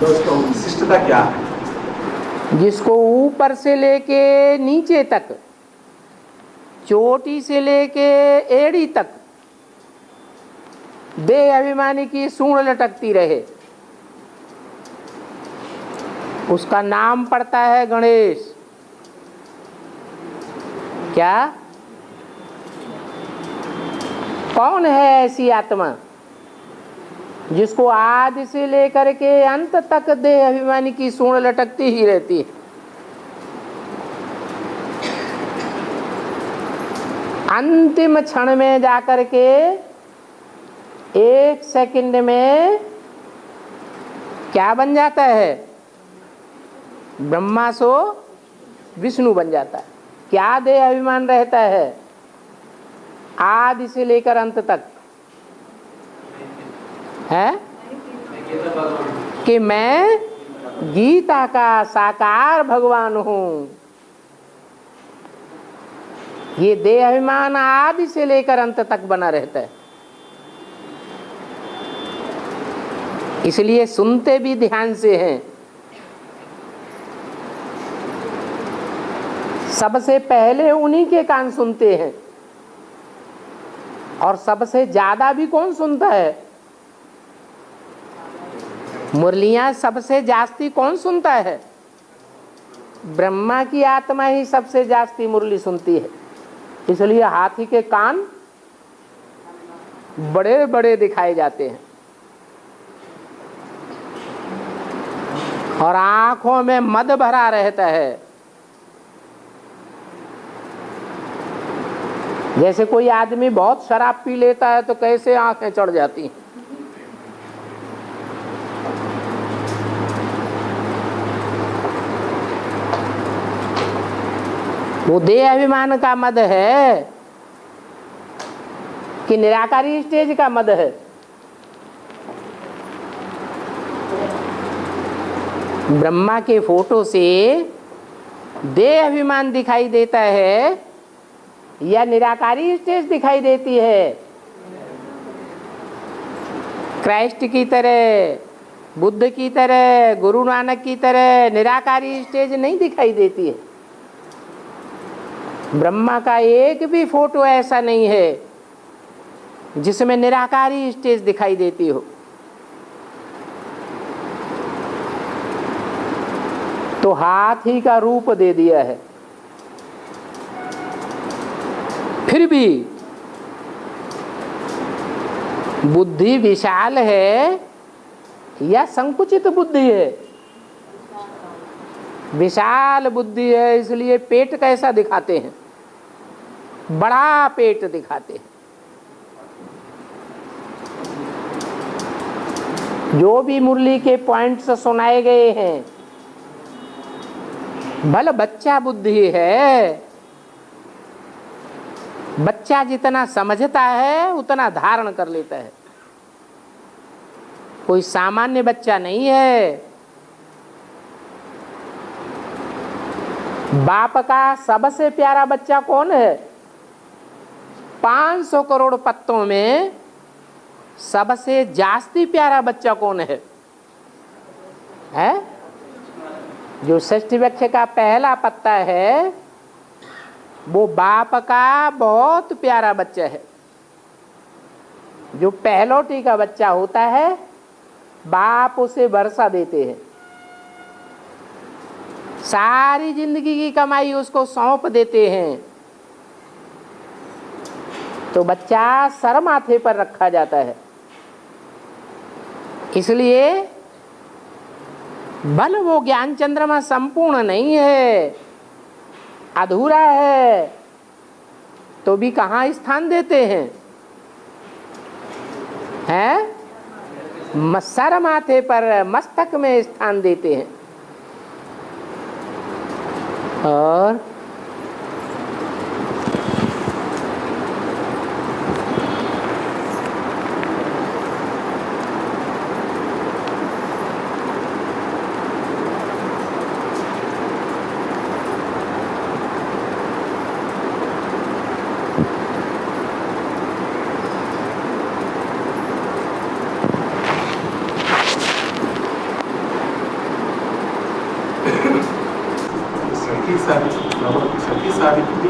उसका विशिष्टता क्या है? जिसको ऊपर से लेके नीचे तक, चोटी से लेके एड़ी तक देह अभिमानी की सूंड लटकती रहे, उसका नाम पड़ता है गणेश। क्या? कौन है ऐसी आत्मा जिसको आदि से लेकर के अंत तक देह अभिमानी की सूंड लटकती ही रहती है? अंतिम क्षण में जाकर के 1 सेकंड में क्या बन जाता है? ब्रह्मा सो विष्णु बन जाता है। क्या देह अभिमान रहता है आदि से लेकर अंत तक? है कि मैं गीता का साकार भगवान हूं। ये देह अभिमान आदि से लेकर अंत तक बना रहता है। इसलिए सुनते भी ध्यान से हैं। सबसे पहले उन्हीं के कान सुनते हैं। और सबसे ज्यादा भी कौन सुनता है? मुरलियां सबसे जास्ती कौन सुनता है? ब्रह्मा की आत्मा ही सबसे जास्ती मुरली सुनती है। इसलिए हाथी के कान बड़े बड़े दिखाए जाते हैं और आंखों में मद भरा रहता है। जैसे कोई आदमी बहुत शराब पी लेता है तो कैसे आंखें चढ़ जाती हैं। वो देह अभिमान का मद है कि निराकारी स्टेज का मद है? ब्रह्मा के फोटो से देह अभिमान दिखाई देता है या निराकारी स्टेज दिखाई देती है? क्राइस्ट की तरह, बुद्ध की तरह, गुरु नानक की तरह निराकारी स्टेज नहीं दिखाई देती है। ब्रह्मा का एक भी फोटो ऐसा नहीं है जिसमें निराकारी स्टेज दिखाई देती हो। तो हाथी का रूप दे दिया है। फिर भी बुद्धि विशाल है या संकुचित बुद्धि है? विशाल बुद्धि है, इसलिए पेट कैसा दिखाते हैं? बड़ा पेट दिखाते हैं। जो भी मुरली के पॉइंट्स सुनाए गए हैं, भले बच्चा बुद्धि है, बच्चा जितना समझता है उतना धारण कर लेता है। कोई सामान्य बच्चा नहीं है। बाप का सबसे प्यारा बच्चा कौन है? 500 करोड़ पत्तों में सबसे जास्ती प्यारा बच्चा कौन है? जो षष्ठी वृक्ष का पहला पत्ता है वो बाप का बहुत प्यारा बच्चा है। जो पहलोटी का बच्चा होता है बाप उसे वर्षा देते हैं, सारी जिंदगी की कमाई उसको सौंप देते हैं। तो बच्चा सर माथे पर रखा जाता है। इसलिए भले वो ज्ञान चंद्रमा संपूर्ण नहीं है, अधूरा है, तो भी कहाँ स्थान देते हैं? सर माथे पर, मस्तक में स्थान देते हैं। और सखी सावित्री